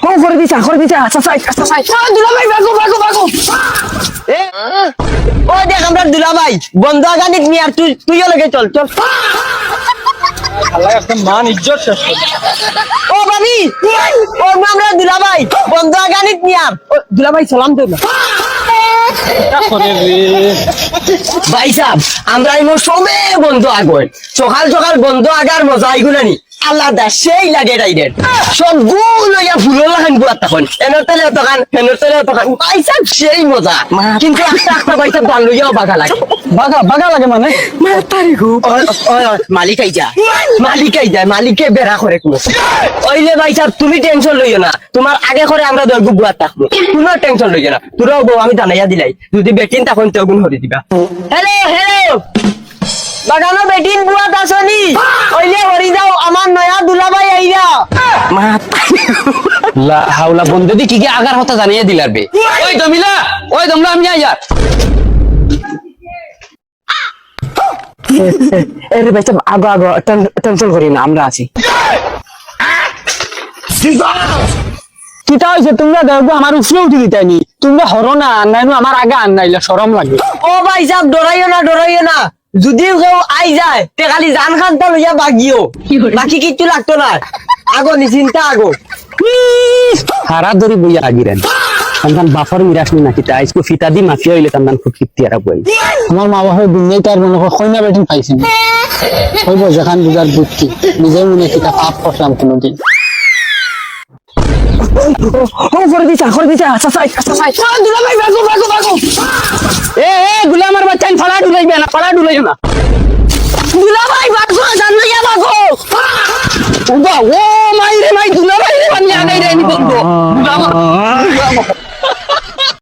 ও করে দিছা সাই দুলাভাই ভাগো ও দেখ আমরা দুলাভাই বন্ধু আগানিক নিয়ে আর তুইও লগে চল আল্লাহ একদম মান ইজ্জত শেষ করে ও ভাবি ও আমরা দুলাভাই বন্ধু আগানিক নিয়ে আর দুলাভাই সালাম দে না ভাই সাহেব আমরা এই মৌসুমে বন্ধু আগর সকাল সকাল বন্ধু আগার মজা আইগুলানি আলাদা সেই লাগে রাইডের সবগুলো ইয়া ফুলো লাগান বুয়া তখন এনর তেলে তখন ভাই সাহেব সেই মজা কিন্তু একটা ভাই সাহেব গান লইয়াও বাগা লাগে বাগা লাগে মানে মাতারি খুব মালিকাই যায় মালিকে বেড়া করে কোনো ওইলে ভাই সাহেব তুমি টেনশন লইও না তোমার আগে করে আমরা দল বুয়া থাকবো কোনো টেনশন লইও না তোরাও বউ আমি জানাইয়া দিলাই যদি বেটিন তখন তো গুণ হরি দিবা হ্যালো বাগানো বেটিন বুয়া দাসনি ওইলে হরি যাও আমার নয়া দুলাভাই আইরা লা হাওলা বন্ধু দি কি কি আগার কথা জানিয়ে দিলার বে ওই দমলা আমি যাই যা এর ভাই সাহেব আগো টেনশন করি না আমরা আছি কিটা হইছে তোমরা দেখো আমার উফরে উঠে দিতানি তোমরা হরো না আনাইনো আমার আগে আনাইলা শরম লাগে ও ভাই সাহেব ডরাইও না যদি কেউ আই যায় তে খালি জান খানটা লইয়া বাগিও বাকি কিচ্ছু লাগতো না আগো নিশ্চিন্তা আগো হারা ধরি বইয়া আগিরেন তান বাফর মিরাস নি নাকি তা আইসকো ফিতা দি মাফিয়া হইলে তান খুব কিত্তিয়ারা বই আমার মা বাবা দুনিয়ায় তার মনে কইনা বেটিন পাইছেন হইব যেখান বুঝার বুদ্ধি নিজে মনে কিটা পাপ করলাম কোনদিন ও করে দিছা সাই দুলাভাই ভাগো এ গুলামার বাচ্চা ফাড়া ডুলাইবে না দুলাভাই ভাগো জান লইয়া ভাগো ও মাই দুলাভাই রে বানিয়া গাইরে নি বন্ধু